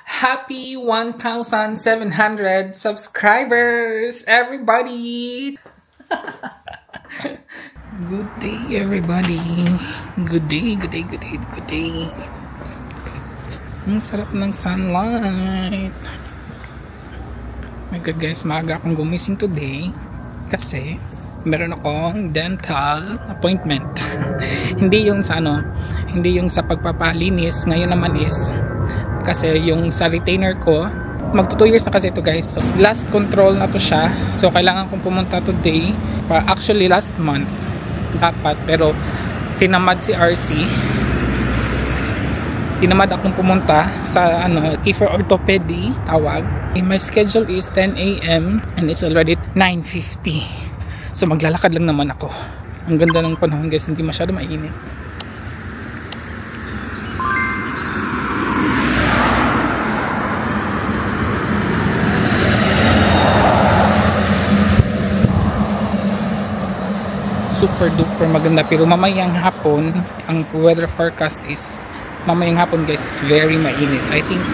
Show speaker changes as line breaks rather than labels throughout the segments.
Happy 1,700 subscribers, everybody! Good day, everybody. Good day, good day, good day, good day. Ang sarap ng sunlight. My God guys, maaga akong gumising today kasi meron akong dental appointment. Hindi yung sa hindi yung sa pagpapalinis. Ngayon naman is kasi yung sa retainer ko, magto 2 years na kasi ito guys. So last control na to siya. So kailangan kong pumunta today. Actually last month dapat, pero tinamad si RC. Tinamad akong pumunta sa Kiefer Orthopedy tawag. My schedule is 10 AM and it's already 9:50. So maglalakad lang naman ako. Ang ganda ng panahon guys, hindi masyado mainit. Super duper maganda, pero mamayang hapon ang weather forecast is mamayang hapon guys is very mainit. I think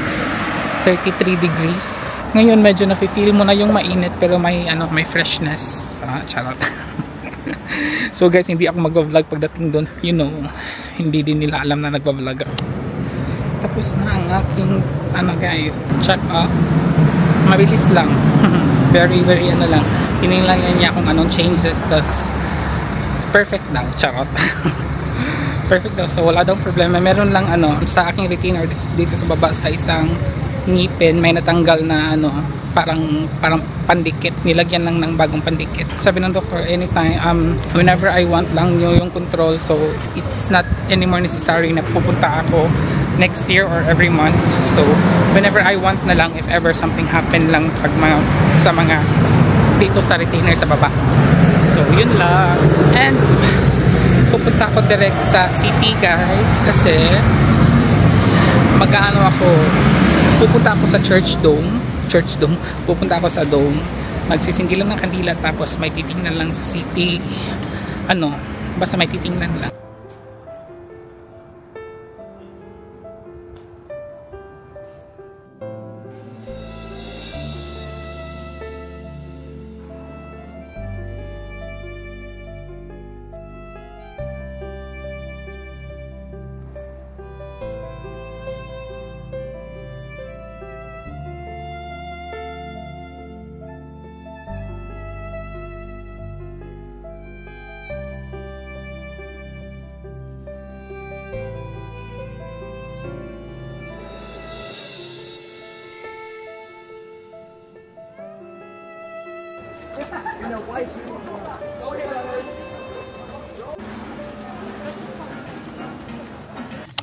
33 degrees. Ngayon medyo nafe-feel mo na yung mainit pero may freshness. Charot. So guys, hindi ako mag-vlog pagdating doon. You know, hindi din nila alam na nagva-vlog ako. Tapos na ang aking guys, check up. Mabilis lang. Very lang. Tiningnan niya kung anong changes, tas perfect daw. Charot. Perfect daw. So wala daw problema. Meron lang sa aking retainer dito sa baba sa isang ngipin, may natanggal na parang pandikit. Nilagyan lang ng bagong pandikit. Sabi ng doctor, anytime, whenever I want lang yung control, so it's not anymore necessary na pupunta ako next year or every month. So whenever I want na lang, if ever something happen lang pag sa mga dito sa retainer sa baba. So yun lang. And pupunta ako direct sa city guys kasi pupunta ako sa church dome, pupunta ako sa dome, magsisindi lang ng kandila, tapos may titingnan lang sa city, basta may titingnan lang.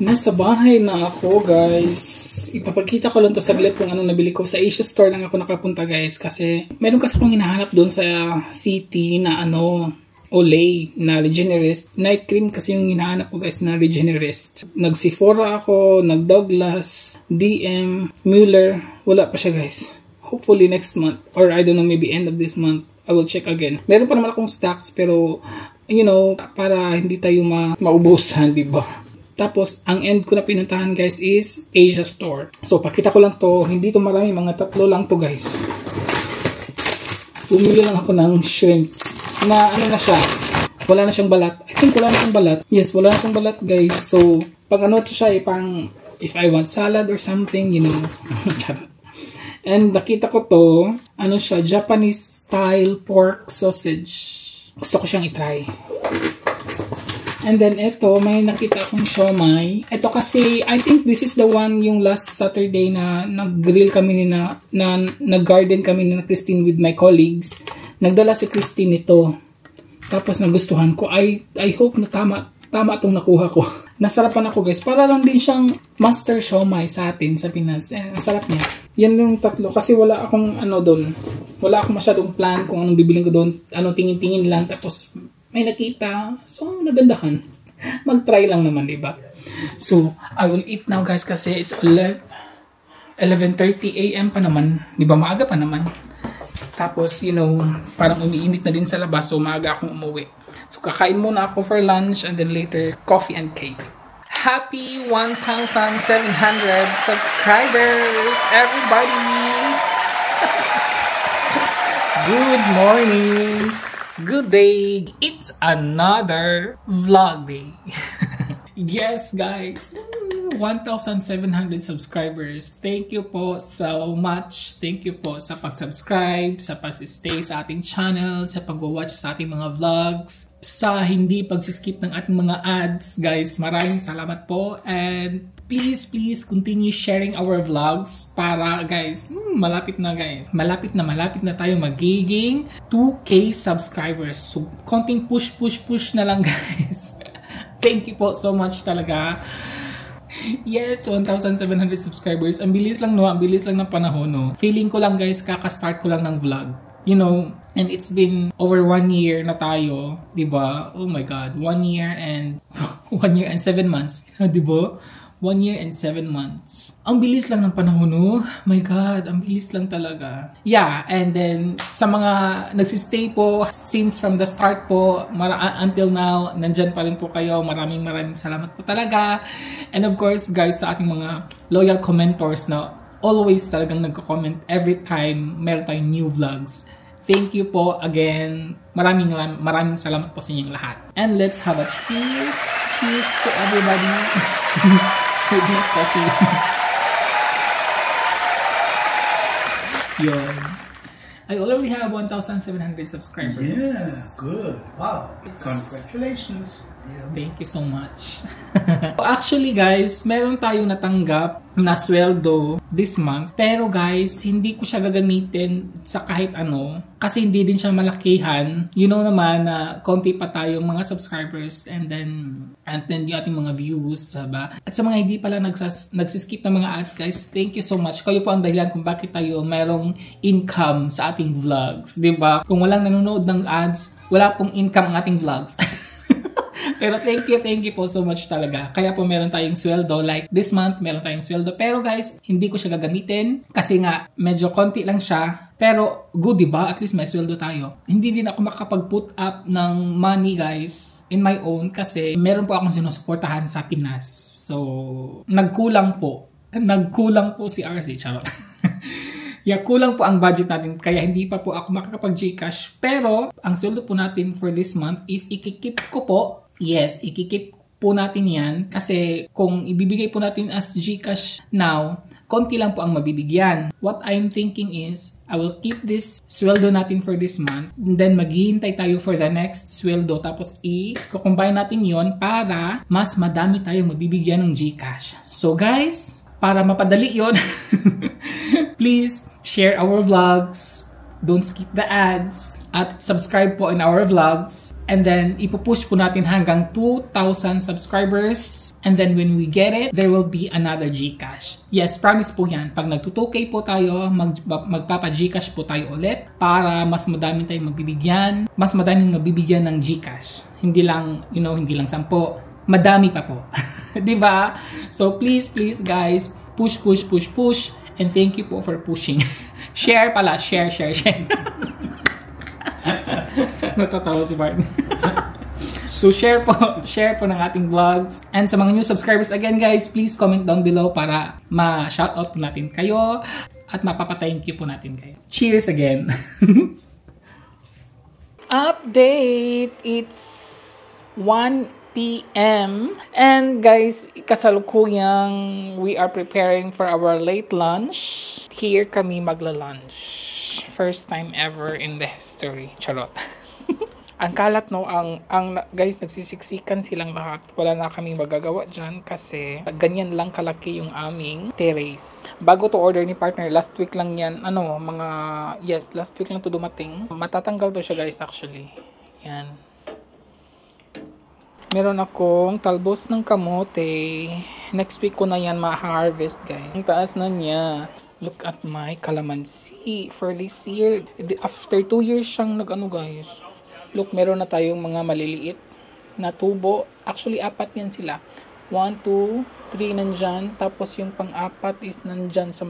Nasa bahay na ako guys. Ipapakita ko lang to saglit kung ano nabili ko. Sa Asia Store lang ako nakapunta guys kasi meron kasi akong hinahanap doon sa city na Olay na Regenerist. Night cream kasi yung hinahanap ko guys na Regenerist. Nag Sephora ako, nag Douglas, DM, Mueller. Wala pa siya guys. Hopefully next month or I don't know, maybe end of this month I will check again. Meron pa naman akong stocks pero you know, para hindi tayo maubusan, di ba? Tapos, ang end ko na pinuntahan guys is Asia Store. So, pakita ko lang to. Hindi to marami. Mga 3 lang to guys. Bumili lang ako ng shrimps. Na na siya. Wala na siyang balat. I think wala na siyang balat. Yes, wala na siyang balat guys. So, pag to siya, pang if I want salad or something, you know. And nakita ko to. Siya, Japanese style pork sausage. Gusto ko siyang itry. And then ito, may nakita akong siomai. Ito kasi, I think this is the one yung last Saturday na nag-grill kami na nag-garden kami na Christine with my colleagues. Nagdala si Christine ito. Tapos nagustuhan ko. I hope na tama itong nakuha ko. Nasarapan ako guys. Para lang din siyang master siomai sa atin sa Pinas. Ang sarap niya. Yan yung 3. Kasi wala akong doon. Wala akong masyadong plan kung anong bibiling ko doon. Tingin-tingin lang. Tapos may nakita. So, nagandahan. Mag-try lang naman, diba? So, I will eat now, guys, kasi it's 11:30 AM pa naman. Diba, maaga pa naman. Tapos, you know, parang umiinit na din sa labas. So, maaga akong umuwi. So, kakain muna ako for lunch and then later, coffee and cake. Happy 1,700 subscribers, everybody! Good morning! Good day! It's another vlog day. Yes, guys! 1,700 subscribers. Thank you po so much. Thank you po sa pag-subscribe, sa pag-stay sa ating channel, sa pag-watch sa ating mga vlogs, sa hindi pag-skip ng ating mga ads. Guys, maraming salamat po. And please continue sharing our vlogs para guys, malapit na guys. Malapit na tayo magiging 2K subscribers. So, konting push na lang guys. Thank you po so much talaga. Yes, 1,700 subscribers. Ang bilis lang no, ang bilis lang ng panahon no. Feeling ko lang guys, kaka-start ko lang ng vlog. You know, and it's been over 1 year na tayo, 'di ba? Oh my god, 1 year and 1 year and 7 months, 'di ba? 1 year and 7 months. Ang bilis lang ng panahon, no? My God, ang bilis lang talaga. Yeah, and then sa mga nagsistay po since from the start po until now, nandyan pa rin po kayo. Maraming salamat po talaga. And of course, guys, sa ating mga loyal commentors na always talagang nagko-comment every time meron tayong new vlogs. Thank you po again. Maraming salamat po sa inyong lahat. And let's have a cheers. Cheers to everybody. With my coffee. Yun. I already have 1,700 subscribers.
Yeah, good. Wow. Congratulations.
Thank you so much. Actually guys, meron tayong natanggap na sweldo this month. Pero guys, hindi ko siya gagamitin sa kahit ano. Kasi hindi din siya malakihan. You know naman na konti pa tayong mga subscribers and then yung ating mga views. Diba? At sa mga hindi pala nagsiskip ng mga ads guys, thank you so much. Kayo po ang dahilan kung bakit tayo mayroong income sa ating vlogs. Diba? Kung walang nanonood ng ads, wala pong income ang ating vlogs. Pero thank you po so much talaga. Kaya po meron tayong sweldo. Like this month, meron tayong sweldo. Pero guys, hindi ko siya gagamitin. Kasi nga, medyo konti lang siya. Pero good, diba? At least may sweldo tayo. Hindi din ako makakapag-put up ng money guys in my own. Kasi meron po akong sinusuportahan sa Pinas. So, nagkulang po. Nagkulang po si RC. Charot. Yeah, kulang po ang budget natin. Kaya hindi pa po ako makakapag-Gcash. Pero, ang sweldo po natin for this month is ikikip ko po. Yes, ikikip po natin yan kasi kung ibibigay po natin as Gcash now, konti lang po ang mabibigyan. What I'm thinking is, I will keep this sweldo natin for this month, and then maghihintay tayo for the next sweldo, tapos i-combine natin yon para mas madami tayong mabibigyan ng Gcash. So guys, para mapadali yon, please share our vlogs. Don't skip the ads. At subscribe po in our vlogs. And then, ipupush po natin hanggang 2,000 subscribers. And then, when we get it, there will be another Gcash. Yes, promise po yan. Pag nag-2K po tayo, magpapa-Gcash po tayo ulit para mas madami tayong mabibigyan. Mas madaming mabibigyan ng Gcash. Hindi lang, hindi lang 10. Madami pa po. Diba? So, please, guys, push. And thank you po for pushing. Share pala. Share. Natatawa si Bart. So, share po ng ating vlogs. And sa mga new subscribers, again guys, please comment down below para ma-shoutout po natin kayo at mapapa-thank you po natin kayo. Cheers again! Update! It's 1 p.m. And guys, kasalukuyang we are preparing for our late lunch. Here kami magla-lunch. First time ever in the history. Charot. Ang kalat no, ang guys, nagsisiksikan silang lahat. Wala na kaming magagawa dyan kasi ganyan lang kalaki yung aming terrace. Bago to order ni partner, last week lang yan, last week lang to dumating. Matatanggal to siya guys actually. Yan. Meron akong talbos ng kamote. Next week ko na yan ma-harvest guys. Ang taas na niya. Look at my calamansi for this year. After 2 years siyang guys. Look, meron na tayong mga maliliit na tubo. Actually, 4 yan sila. 1, 2, 3 nandyan. Tapos yung pang-4 is nandyan sa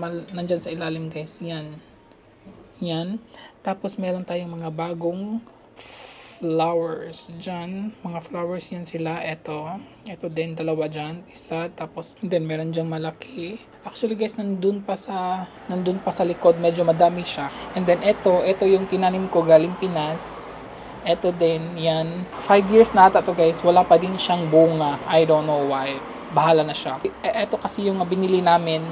ilalim guys. Yan. Tapos meron tayong mga bagong flowers dyan. Mga flowers yan sila. Ito din, dalawa dyan. Isa, tapos, and then meron dyang malaki. Actually guys, nandun pa sa likod, medyo madami siya. And then ito yung tinanim ko galing Pinas. Ito din, yan. 5 years na ata to guys, wala pa din siyang bunga. I don't know why. Bahala na siya. Ito kasi yung binili namin.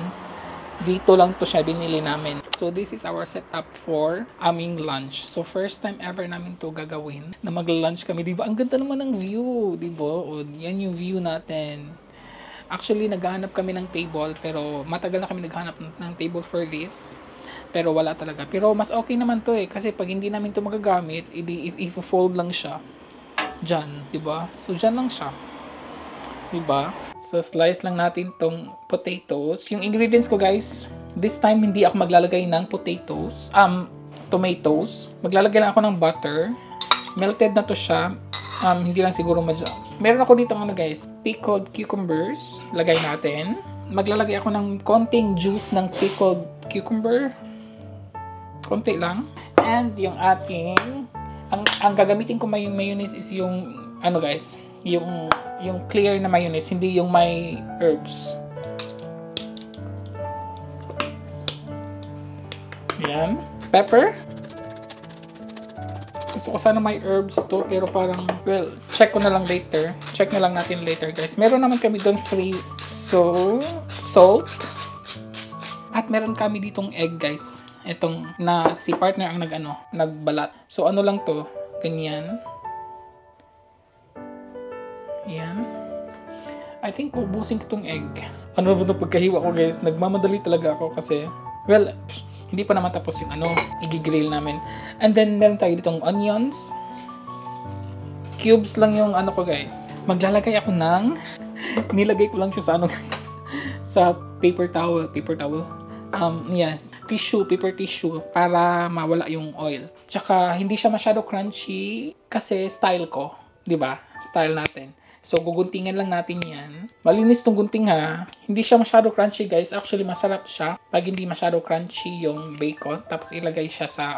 Dito lang to siya binili namin. So this is our setup for aming lunch. So first time ever namin to gagawin na magla-lunch kami, diba? Ang ganda naman ng view, diba? O, yan yung view natin. Actually, naghahanap kami ng table, pero matagal na kami naghahanap ng table for this. Pero wala talaga. Pero mas okay naman to kasi pag hindi namin to magagamit, i-fold lang siya. Diyan, diba? So dyan lang siya. Diba? So, slice lang natin tong potatoes. Yung ingredients ko, guys, this time hindi ako maglalagay ng tomatoes. Maglalagay lang ako ng butter. Melted na to siya. Hindi lang siguro meron ako dito guys, pickled cucumbers. Lagay natin. Maglalagay ako ng konting juice ng pickled cucumber. Konti lang. And yung ating, ang gagamitin ko mayonnaise is yung, guys, yung clear na mayonnaise, hindi yung may herbs. Yan. Pepper. Gusto ko sana may herbs to, pero parang, well, check ko na lang later. Check na lang natin later, guys. Meron naman kami doon free. So, salt. At meron kami ditong egg, guys. Itong na si partner ang nagbalat. So, ano lang to? Ganyan. Yan. I think ubusin ko itong egg. Ano ba itong pagkahiwa ko guys? Nagmamadali talaga ako kasi, well, hindi pa naman tapos yung i-grill namin. And then, meron tayo ditong onions. Cubes lang yung ko guys. Maglalagay ako nilagay ko lang siya sa guys. Sa paper towel. Yes. Paper tissue para mawala yung oil. Tsaka, hindi siya masyado crunchy kasi style ko. 'Di ba? Style natin. So, guguntingin lang natin yan. Malinis tong gunting ha. Hindi siya masyado crunchy guys. Actually, masarap siya pag hindi masyado crunchy yung bacon. Tapos, ilagay siya sa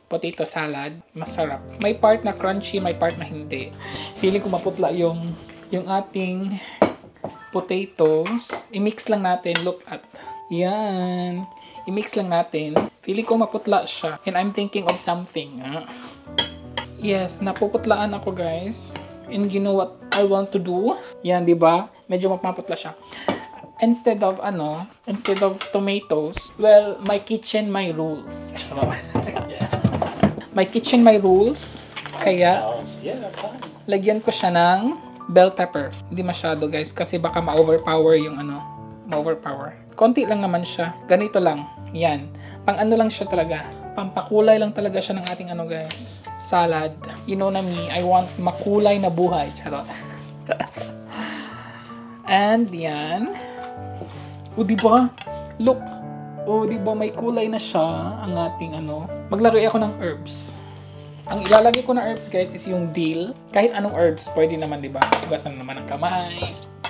potato salad. Masarap. May part na crunchy, may part na hindi. Feeling ko maputla yung ating potatoes. I-mix lang natin. Look at. Yan. I-mix lang natin. Feeling ko maputla siya. And I'm thinking of something. Yes, napuputlaan ako guys. And you know what I want to do? Yan, di ba? Medyo mapaputla siya. Instead of tomatoes, well, my kitchen, my rules. My kitchen, my rules. Kaya, lagyan ko siya ng bell pepper. Hindi masyado, guys, kasi baka ma-overpower yung ma-overpower. Konti lang naman siya. Ganito lang. Yan. Pang lang siya talaga. Pampakulay lang talaga siya ng ating guys. Salad. You know na me, I want makulay na buhay. Charot. And yan. O diba? Look. O diba may kulay na siya ang ating Maglagay ako ng herbs. Ang ilalagay ko na herbs guys is yung dill. Kahit anong herbs, pwede naman diba? Hugasan naman ang kamay.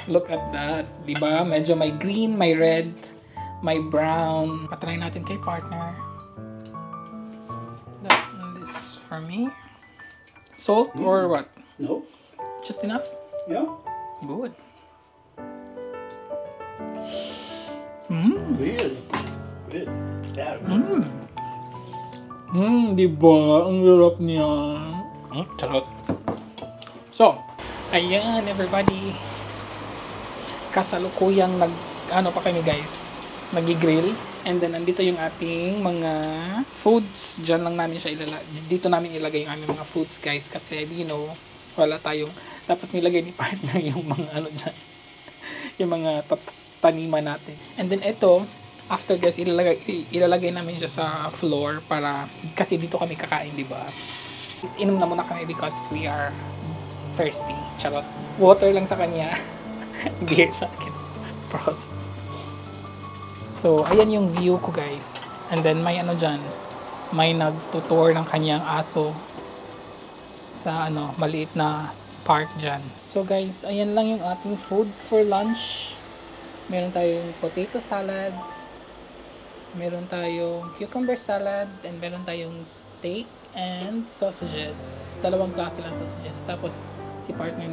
Look at that. Diba? Medyo may green, may red, may brown. Patry natin kay partner. This is for me. Salt or what?
No.
Just enough?
Yeah.
Good.
Weird. Good. Yeah.
Diba? Ang sarap niya. Charot. So, ayan everybody. Kasalukuyang pa kami guys. Nag-grill. And then, andito yung ating mga foods. Diyan lang namin siya dito namin ilagay yung aming mga foods, guys. Kasi, wala tayong... Tapos, nilagay ni partner yung mga dyan. Yung mga taniman natin. And then, ito, after guys, ilalagay namin siya sa floor para... Kasi dito kami kakain, di ba? Inom na muna kami because we are thirsty. Charot. Water lang sa kanya. Beer sa akin. Prost. So, ayan yung view ko guys. And then may dyan, may nagtutour ng kanyang aso sa maliit na park dyan. So guys, ayan lang yung ating food for lunch. Meron tayong potato salad, Meron tayong cucumber salad and meron tayong steak and sausages. Dalawang klase lang sausages. Tapos si partner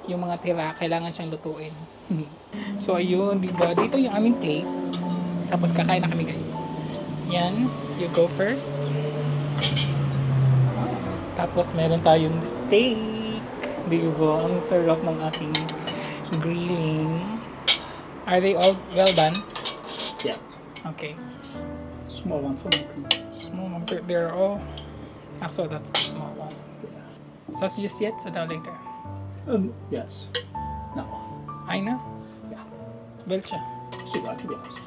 yung mga tira kailangan siyang lutuin. So ayun, di ba? Dito yung aming plate. Tapos kakain na kami, guys. Yan, you go first. Tapos meron tayong steak. Di ba? Ang sarap ng aking grilling. Are they all well done?
Yeah.
Okay.
Small one for me.
Small one. They're all... So that's the small one. Sausages yet? So that later.
Yes. No.
Aina?
Yeah.
Welche?
So I can be honest.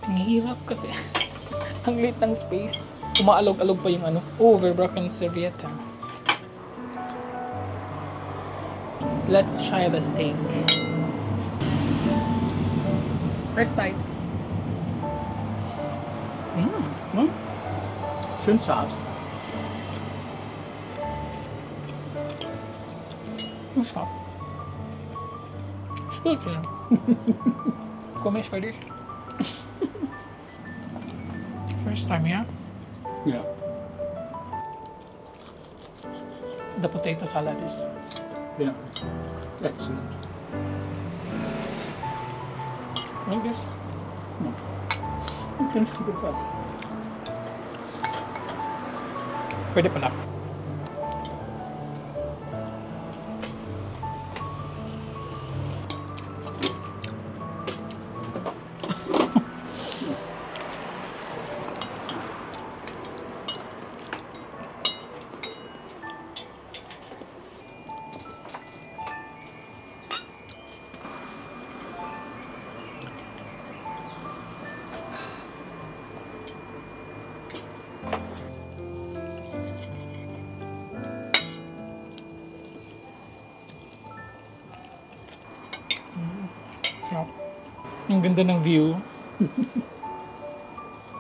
Ang hirap kasi. Ang lit ng space. Umaalog-alog pa yung ano. Oh, overbroken serviette. Let's try the steak. First bite.
Schön zart.
Stop. Ist gut, ja. Komisch für dich. First time, yeah?
Yeah.
The potato salad is...
Yeah. Excellent.
I guess.
You can keep it up.
Pwede pala. No. Ang ganda ng view.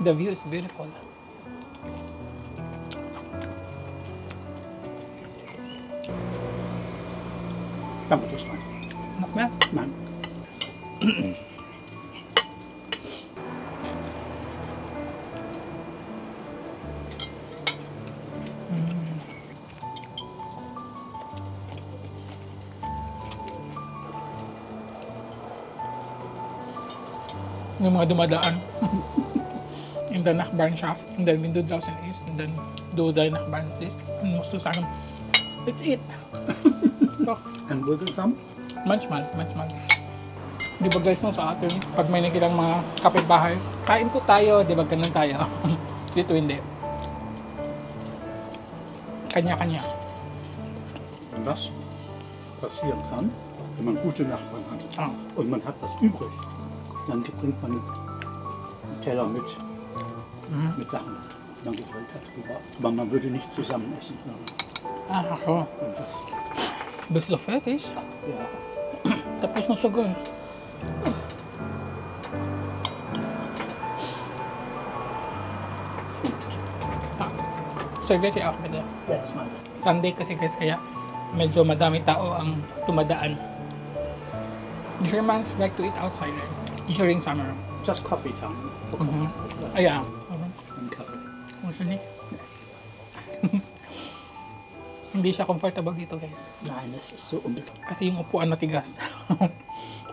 The view is beautiful.
Kann man das rein?
Noch mehr?
Nein.
Yung mga dumadaan. In the Nachbarnschaft. Und dann, wenn du draußen isst, und dann du deine Nachbarn isst, dann musst du sagen, it's it. Doch,
And will it come?
manchmal. Di ba guys, no, sa atin, pag may nakilang mga kapitbahay, kain po tayo, di ba ganun tayo? Dito hindi. Kanya-kanya.
Was passieren kann, wenn man gute Nachbarn hat
Ah.
und man hat was übrig, dann bringt man einen Teller mit Sachen, die man gegrillt hat. Aber man würde nicht zusammen essen.
Ah, ako.
Und das,
Bist du fertig?
ja,
Tapos na siya, guys. Serviette auch bitte.
ja, das meine ich.
Sunday kasi guys, kaya medyo madami tao ang tumadaan. Germans like to eat outside during summer.
Just coffee time.
Ayan.
And Kaffee.
Gusto niya? Hindi siya comfortable dito guys.
Nein, das ist so unbequem.
Kasi yung upuan matigas.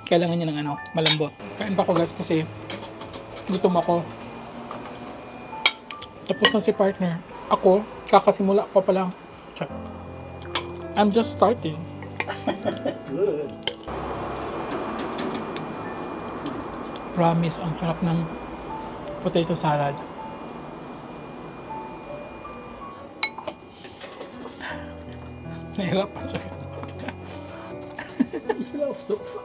Kailangan niya ng malambot. Kain pa ko guys kasi gutom ako. Tapos na si partner. Ako, kakasimula ko pa lang. Check. I'm just starting.
Good.
Promise, ang sarap ng potato salad. Nahirap pa siya.
Ich will aufs Sofa.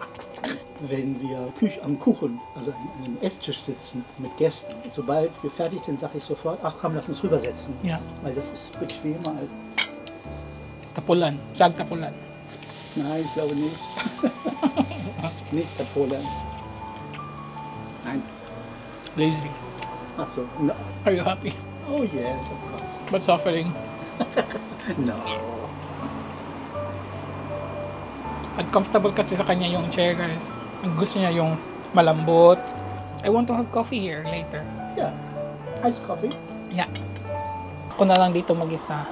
Wenn wir am Kuchen, also an einem Esstisch sitzen mit Gästen, sobald wir fertig sind, sage ich sofort, ach komm, lass uns rübersetzen.
Ja.
Weil das ist bequemer als...
Tapulan. Sag tapulan.
Nein, ich glaube nicht. Nicht der Polen. Nein.
Lazy.
Ach so, no.
Are you happy?
Oh yes, of course.
But suffering.
No.
At comfortable kasi sa kanya yung chair, guys. Ang gusto niya yung malambot. I want to have coffee here later.
Yeah. Iced coffee.
Yeah. Ako na lang dito mag-isa.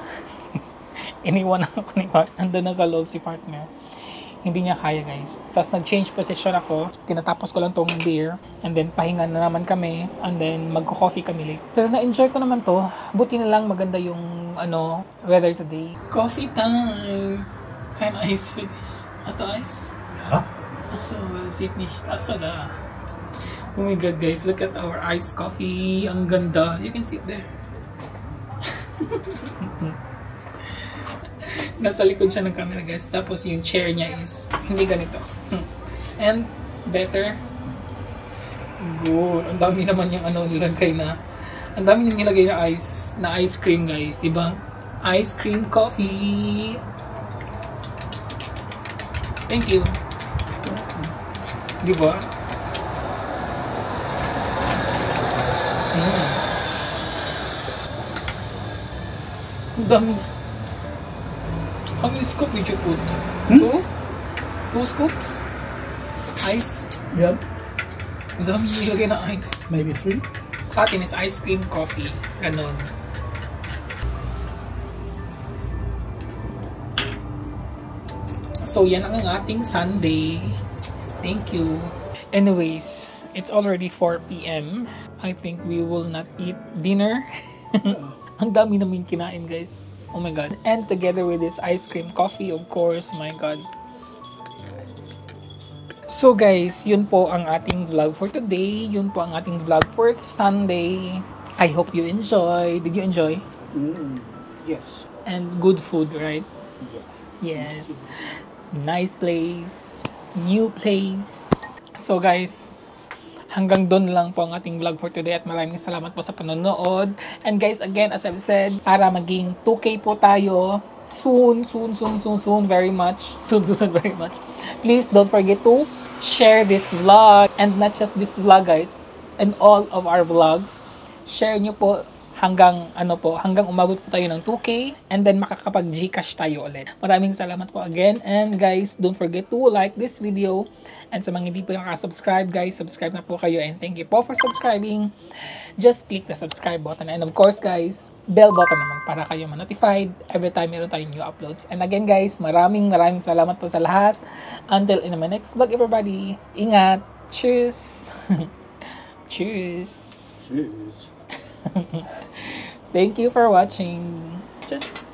Iniwan ako ni partner. Andun na sa loob si partner. Hindi niya kaya, guys. Tapos nag-change position ako. Tinatapos ko lang tong beer. And then pahinga na naman kami. And then magko-coffee kami late. Pero na-enjoy ko naman to. Buti na lang maganda yung weather today. Coffee time! Kein Eis für dich. Hast du Eis?
Ja.
Achso, sieht nicht. Achso, da. Oh my god, guys. Look at our iced coffee. Ang ganda. You can see it there. Nasa likod siya ng camera, guys. Tapos yung chair niya is hindi ganito. And better. Good. Ang dami naman yung nilagay na. Ang dami yung nilagay na ice cream, guys. Diba? Ice cream coffee. Thank you. Diba? Ang dami. How many scoops did you put? Two scoops? Ice?
Yep.
Ang dami nilagay na ice.
Maybe 3.
Sa atin is ice cream coffee. Ganon. So, yan ang ating Sunday. Thank you. Anyways, it's already 4 p.m. I think we will not eat dinner. Ang dami namin kinain, guys. Oh my god. And together with this ice cream coffee, of course. My god. So guys, yun po ang ating vlog for today. Yun po ang ating vlog for Sunday. I hope you enjoy. Did you enjoy?
Yes.
And good food, right?
Yeah.
Yes. Nice place. New place. So guys, hanggang doon lang po ang ating vlog for today at maraming salamat po sa panonood. And guys, again, as I've said, para maging 2K po tayo soon, very much. Soon, very much. Please don't forget to share this vlog. And not just this vlog, guys, and all of our vlogs. Share nyo po hanggang umabot po tayo ng 2K and then makakapag-Gcash tayo ulit. Maraming salamat po again, and guys, don't forget to like this video, and sa mga hindi po nakasubscribe, guys, subscribe na po kayo, and thank you po for subscribing. Just click the subscribe button, and of course guys, bell button naman para kayo ma-notified every time meron tayong new uploads. And again guys, maraming salamat po sa lahat. Until in my next vlog, everybody, ingat. Cheers. Cheers.
Cheers.
Thank you for watching. Just